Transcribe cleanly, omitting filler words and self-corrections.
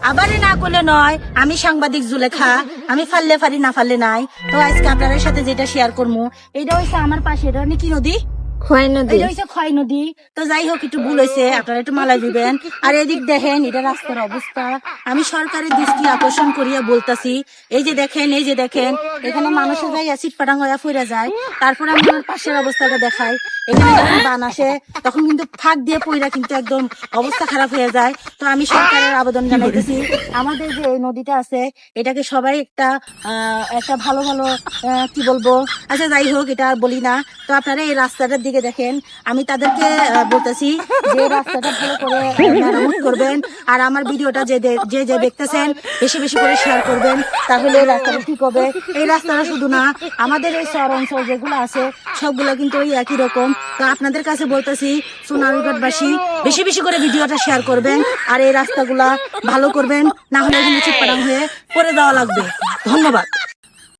আবারে না করলে নয়, আমি সাংবাদিক জুলেখা, আমি ফাললে ফারি না ফাললে নাই। তো আজকে আপনাদের সাথে যেটা শেয়ার করবো, এটা হচ্ছে আমার পাশে, এটা কি নদী? খোয়াই নদী। এটা হচ্ছে খয় নদী। তো যাই হোক, একটু ভুল হয়েছে, আপনারা একটু মালাই দিবেন। আর এদিক দেখেন, এটা রাস্তার অবস্থা। আমি সরকারের দৃষ্টি আকর্ষণ করিয়া বলতাছি, এই যে দেখেন, এই যে দেখেন, এখানে মানুষের যাই অ্যাসিড পাটাং হয়ে ফিরে যায়। তারপরে আমি আমার পাশের অবস্থাটা দেখাই। এখানে যখন বান আসে, তখন কিন্তু ফাঁক দিয়ে পইরা কিন্তু একদম অবস্থা খারাপ হয়ে যায়। তো আমি সরকারের আবেদন জানাইতেছি, আমাদের যে এই নদীটা আছে, এটাকে সবাই একটা ভালো ভালো কি বলবো, আচ্ছা যাই হোক, এটা আর বলি না। তো আপনারা এই রাস্তাটার দিকে দেখেন, আমি তাদেরকে বলতেছি যে রাস্তাটা ভালো করে মেরামত করবেন। আর আমার ভিডিওটা যে দেখতেছেন, বেশি বেশি করে শেয়ার করবেন, তাহলে এই রাস্তাটা ঠিক হবে। এই রাস্তাটা শুধু না, আমাদের এই শহর অঞ্চল যেগুলো আছে, সবগুলো কিন্তু ওই একই রকম। তো আপনাদের কাছে বলতেছি, সোনারঘাটবাসী, বেশি বেশি করে ভিডিওটা শেয়ার করবেন, আর এই রাস্তাগুলা ভালো করবেন, না হলে এখানে চিটপাটাং হয়ে পড়ে দেওয়া লাগবে। ধন্যবাদ।